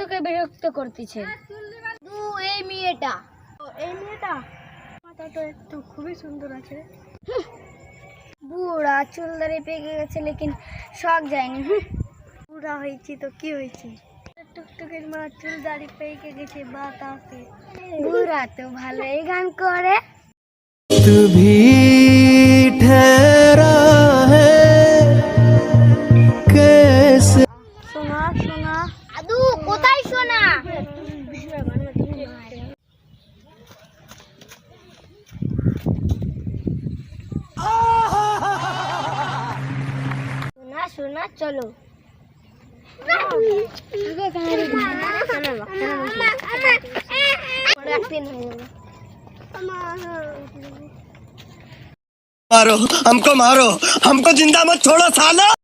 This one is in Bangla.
তোকে বিরক্ত করতেছে? এই মেয়েটা মাথাটা একটু খুবই সুন্দর আছে। বুড়া চুল দাড়ি পেকে গেছে, লেকিন শখ যায়নি। বুড়া হয়েছি তো কি হয়েছে? টুকটুকের মা চুল দাড়ি পেকে গেছে, বাতাসে। বুড়া তো ভালোই গান করে। तू भी ठहरा है कैसे। সোনা সোনা দাদু কোথায় সোনা? সোনা সোনা চলো। मारो हमको जिंदा मत छोड़ो सालो।